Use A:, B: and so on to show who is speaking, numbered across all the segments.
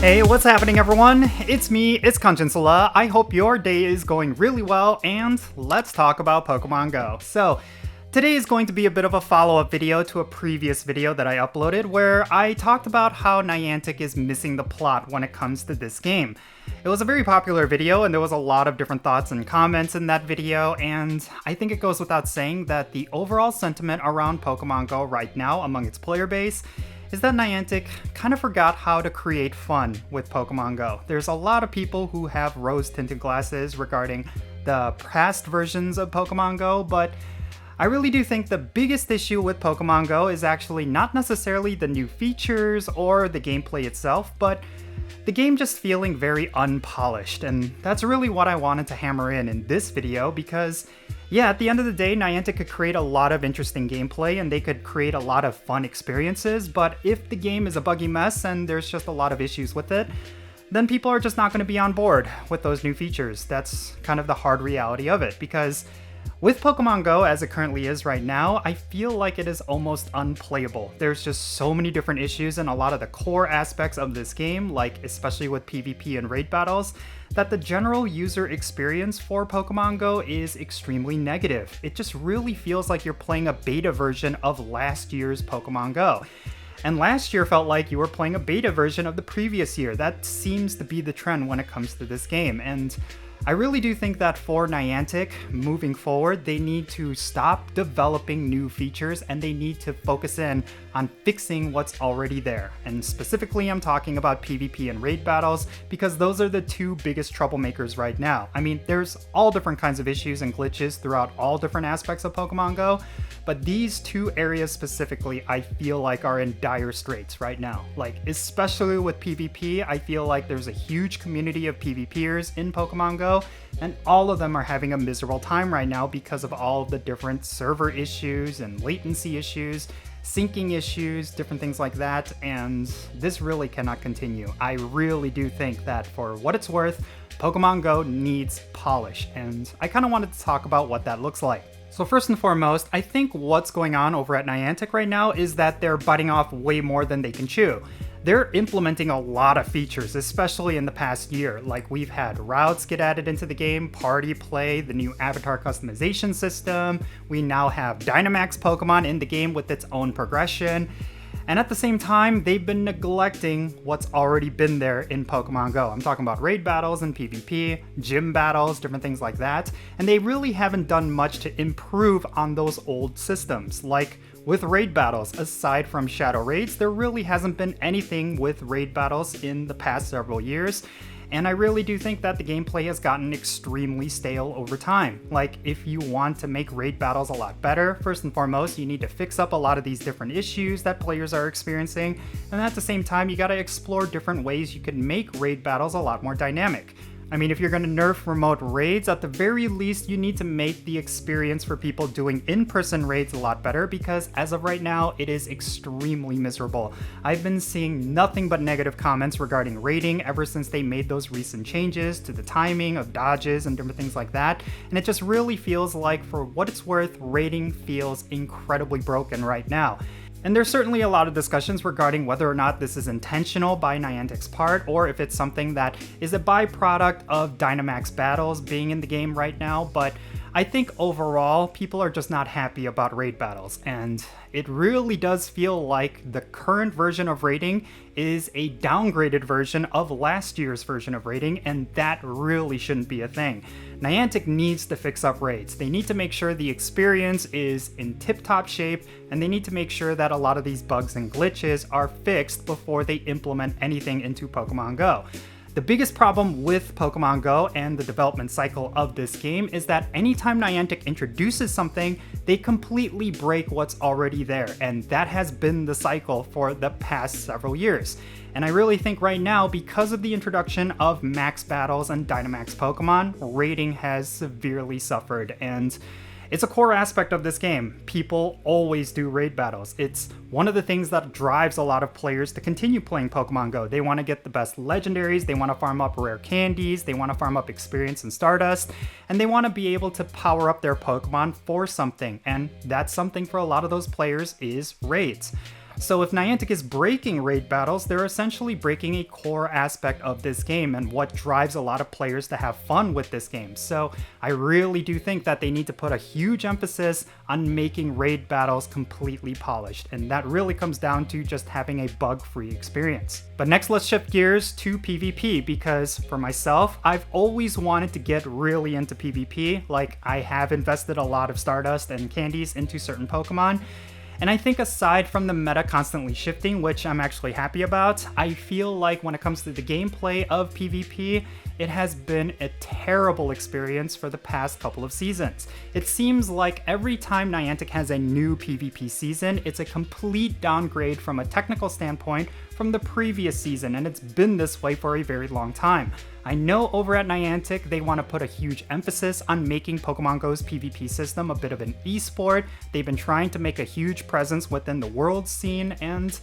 A: Hey, what's happening everyone? It's me, it's Jinsula. I hope your day is going really well, and let's talk about Pokemon Go. So, today is going to be a bit of a follow-up video to a previous video that I uploaded where I talked about how Niantic is missing the plot when it comes to this game. It was a very popular video and there was a lot of different thoughts and comments in that video, and I think it goes without saying that the overall sentiment around Pokemon Go right now among its player base is that Niantic kind of forgot how to create fun with Pokemon Go. There's a lot of people who have rose-tinted glasses regarding the past versions of Pokemon Go, but I really do think the biggest issue with Pokemon Go is actually not necessarily the new features or the gameplay itself, but the game just feeling very unpolished, and that's really what I wanted to hammer in this video because, yeah, at the end of the day, Niantic could create a lot of interesting gameplay and they could create a lot of fun experiences, but if the game is a buggy mess and there's just a lot of issues with it, then people are just not going to be on board with those new features. That's kind of the hard reality of it, because with Pokemon Go as it currently is right now, I feel like it is almost unplayable. There's just so many different issues in a lot of the core aspects of this game, like especially with PvP and raid battles, that the general user experience for Pokemon Go is extremely negative. It just really feels like you're playing a beta version of last year's Pokemon Go. And last year felt like you were playing a beta version of the previous year. That seems to be the trend when it comes to this game, and I really do think that for Niantic, moving forward, they need to stop developing new features and they need to focus in on fixing what's already there. And specifically, I'm talking about PvP and raid battles because those are the two biggest troublemakers right now. I mean, there's all different kinds of issues and glitches throughout all different aspects of Pokemon Go, but these two areas specifically, I feel like are in dire straits right now. Like, especially with PvP, I feel like there's a huge community of PvPers in Pokemon Go, and all of them are having a miserable time right now because of all of the different server issues and latency issues, syncing issues, different things like that, and this really cannot continue. I really do think that for what it's worth, Pokemon Go needs polish, and I kind of wanted to talk about what that looks like. So first and foremost, I think what's going on over at Niantic right now is that they're biting off way more than they can chew. They're implementing a lot of features, especially in the past year. Like, we've had routes get added into the game, party play, the new avatar customization system. We now have Dynamax Pokemon in the game with its own progression. And at the same time, they've been neglecting what's already been there in Pokemon Go. I'm talking about raid battles and PvP, gym battles, different things like that. And they really haven't done much to improve on those old systems. Like, with raid battles, aside from Shadow Raids, there really hasn't been anything with raid battles in the past several years, and I really do think that the gameplay has gotten extremely stale over time. Like, if you want to make raid battles a lot better, first and foremost, you need to fix up a lot of these different issues that players are experiencing, and at the same time, you gotta explore different ways you can make raid battles a lot more dynamic. I mean, if you're going to nerf remote raids, at the very least, you need to make the experience for people doing in-person raids a lot better, because as of right now, it is extremely miserable. I've been seeing nothing but negative comments regarding raiding ever since they made those recent changes to the timing of dodges and different things like that, and it just really feels like, for what it's worth, raiding feels incredibly broken right now. And there's certainly a lot of discussions regarding whether or not this is intentional by Niantic's part, or if it's something that is a byproduct of Dynamax battles being in the game right now, but I think overall, people are just not happy about raid battles, and it really does feel like the current version of raiding is a downgraded version of last year's version of raiding, and that really shouldn't be a thing. Niantic needs to fix up raids. They need to make sure the experience is in tip-top shape, and they need to make sure that a lot of these bugs and glitches are fixed before they implement anything into Pokemon Go. The biggest problem with Pokemon Go and the development cycle of this game is that anytime Niantic introduces something, they completely break what's already there, and that has been the cycle for the past several years. And I really think right now, because of the introduction of max battles and Dynamax Pokemon, raiding has severely suffered, and it's a core aspect of this game. People always do raid battles. It's one of the things that drives a lot of players to continue playing Pokemon Go. They want to get the best legendaries, they want to farm up rare candies, they want to farm up experience and Stardust, and they want to be able to power up their Pokemon for something, and that's something for a lot of those players is raids. So if Niantic is breaking raid battles, they're essentially breaking a core aspect of this game and what drives a lot of players to have fun with this game. So I really do think that they need to put a huge emphasis on making raid battles completely polished, and that really comes down to just having a bug-free experience. But next, let's shift gears to PvP, because for myself, I've always wanted to get really into PvP. Like, I have invested a lot of Stardust and candies into certain Pokemon. And I think aside from the meta constantly shifting, which I'm actually happy about, I feel like when it comes to the gameplay of PvP, it has been a terrible experience for the past couple of seasons. It seems like every time Niantic has a new PvP season, it's a complete downgrade from a technical standpoint from the previous season, and it's been this way for a very long time. I know over at Niantic, they want to put a huge emphasis on making Pokemon GO's PvP system a bit of an esport. They've been trying to make a huge presence within the world scene, and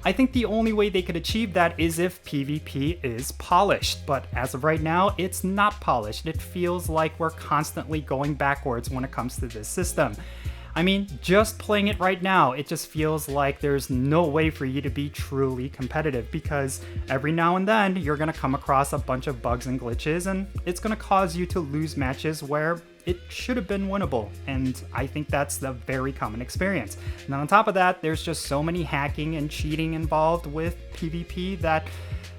A: I think the only way they could achieve that is if PvP is polished. But as of right now, it's not polished. It feels like we're constantly going backwards when it comes to this system. I mean, just playing it right now, it just feels like there's no way for you to be truly competitive, because every now and then you're going to come across a bunch of bugs and glitches, and it's going to cause you to lose matches where it should have been winnable, and I think that's the very common experience. And on top of that, there's just so many hacking and cheating involved with PvP that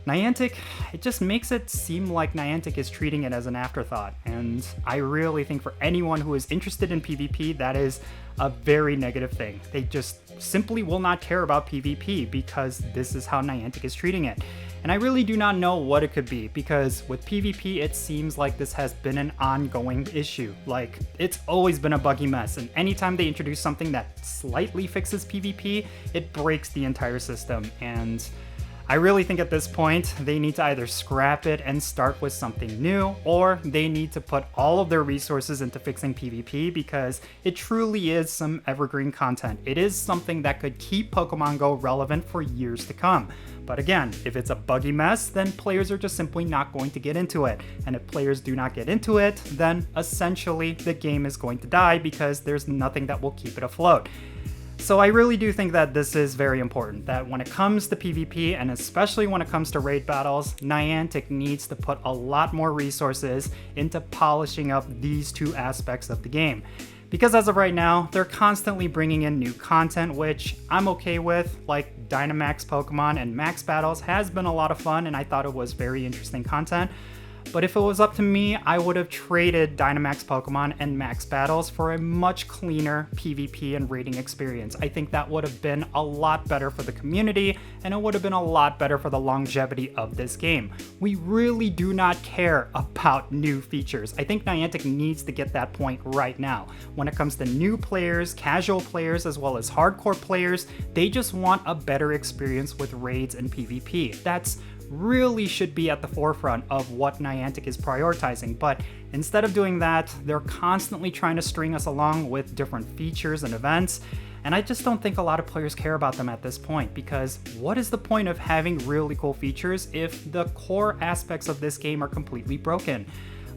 A: Niantic, it just makes it seem like Niantic is treating it as an afterthought, and I really think for anyone who is interested in PvP, that is a very negative thing. They just simply will not care about PvP because this is how Niantic is treating it. And I really do not know what it could be, because with PvP, it seems like this has been an ongoing issue. Like, it's always been a buggy mess, and anytime they introduce something that slightly fixes PvP, it breaks the entire system. And I really think at this point, they need to either scrap it and start with something new, or they need to put all of their resources into fixing PvP, because it truly is some evergreen content. It is something that could keep Pokemon GO relevant for years to come. But again, if it's a buggy mess, then players are just simply not going to get into it. And if players do not get into it, then essentially the game is going to die because there's nothing that will keep it afloat. So I really do think that this is very important, that when it comes to PvP, and especially when it comes to raid battles, Niantic needs to put a lot more resources into polishing up these two aspects of the game. Because as of right now, they're constantly bringing in new content, which I'm okay with, like Dynamax Pokemon and Max Battles has been a lot of fun, and I thought it was very interesting content. But if it was up to me, I would have traded Dynamax Pokemon and Max Battles for a much cleaner PvP and raiding experience. I think that would have been a lot better for the community, and it would have been a lot better for the longevity of this game. We really do not care about new features. I think Niantic needs to get that point right now. When it comes to new players, casual players, as well as hardcore players, they just want a better experience with raids and PvP. That's really should be at the forefront of what Niantic is prioritizing, but instead of doing that, they're constantly trying to string us along with different features and events, and I just don't think a lot of players care about them at this point, because what is the point of having really cool features if the core aspects of this game are completely broken?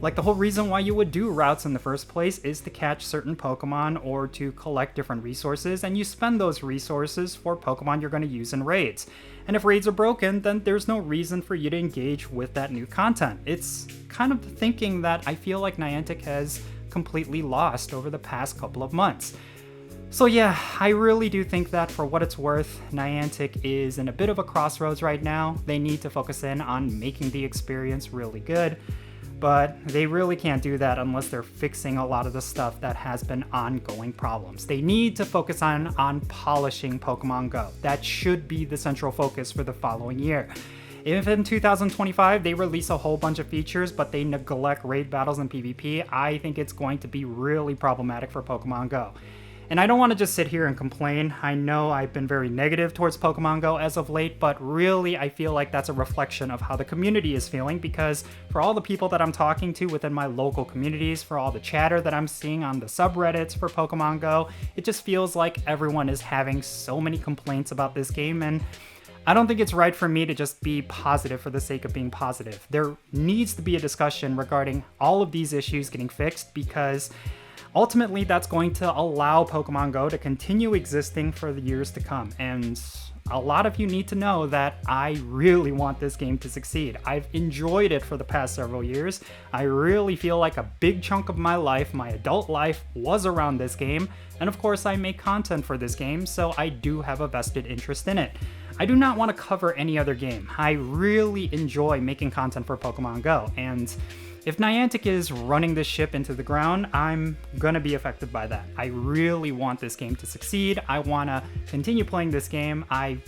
A: Like, the whole reason why you would do routes in the first place is to catch certain Pokemon or to collect different resources, and you spend those resources for Pokemon you're going to use in raids. And if raids are broken, then there's no reason for you to engage with that new content. It's kind of the thinking that I feel like Niantic has completely lost over the past couple of months. So yeah, I really do think that for what it's worth, Niantic is in a bit of a crossroads right now. They need to focus in on making the experience really good, but they really can't do that unless they're fixing a lot of the stuff that has been ongoing problems. They need to focus on polishing Pokemon GO. That should be the central focus for the following year. If in 2025 they release a whole bunch of features but they neglect raid battles and PvP, I think it's going to be really problematic for Pokemon GO. And I don't want to just sit here and complain. I know I've been very negative towards Pokemon GO as of late, but really I feel like that's a reflection of how the community is feeling, because for all the people that I'm talking to within my local communities, for all the chatter that I'm seeing on the subreddits for Pokemon GO, it just feels like everyone is having so many complaints about this game, and I don't think it's right for me to just be positive for the sake of being positive. There needs to be a discussion regarding all of these issues getting fixed, because ultimately that's going to allow Pokemon Go to continue existing for the years to come. And a lot of you need to know that I really want this game to succeed. I've enjoyed it for the past several years. I really feel like a big chunk of my life, my adult life, was around this game. And of course I make content for this game, so I do have a vested interest in it. I do not want to cover any other game. I really enjoy making content for Pokemon Go, and if Niantic is running this ship into the ground, I'm gonna be affected by that. I really want this game to succeed. I wanna continue playing this game. I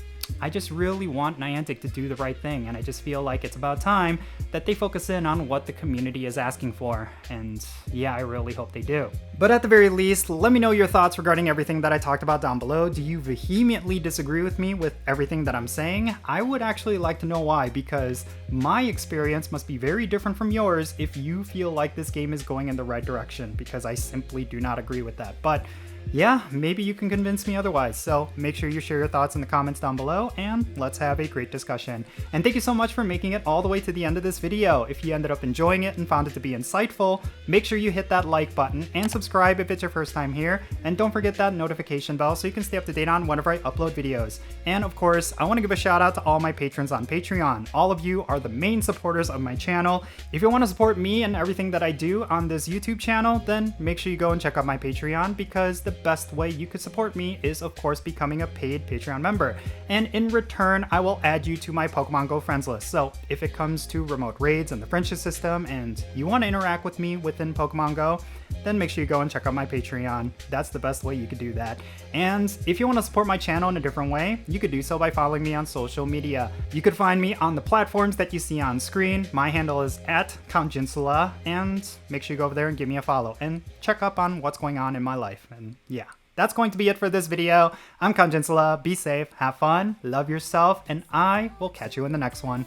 A: just really want Niantic to do the right thing, and I just feel like it's about time that they focus in on what the community is asking for, and yeah, I really hope they do. But at the very least, let me know your thoughts regarding everything that I talked about down below. Do you vehemently disagree with me with everything that I'm saying? I would actually like to know why, because my experience must be very different from yours if you feel like this game is going in the right direction, because I simply do not agree with that. But yeah, maybe you can convince me otherwise, so make sure you share your thoughts in the comments down below, and let's have a great discussion. And thank you so much for making it all the way to the end of this video. If you ended up enjoying it and found it to be insightful, make sure you hit that like button and subscribe if it's your first time here, and don't forget that notification bell so you can stay up to date on whenever I upload videos. And of course, I want to give a shout out to all my patrons on Patreon. All of you are the main supporters of my channel. If you want to support me and everything that I do on this YouTube channel, then make sure you go and check out my Patreon, because the best way you could support me is of course becoming a paid Patreon member, and in return I will add you to my Pokemon Go friends list. So if it comes to remote raids and the friendship system and you want to interact with me within Pokemon Go, then make sure you go and check out my Patreon. That's the best way you could do that. And if you want to support my channel in a different way, you could do so by following me on social media. You could find me on the platforms that you see on screen. My handle is @Jinsula, and make sure you go over there and give me a follow and check up on what's going on in my life. And yeah, that's going to be it for this video. I'm Jinsula. Be safe, have fun, love yourself, and I will catch you in the next one.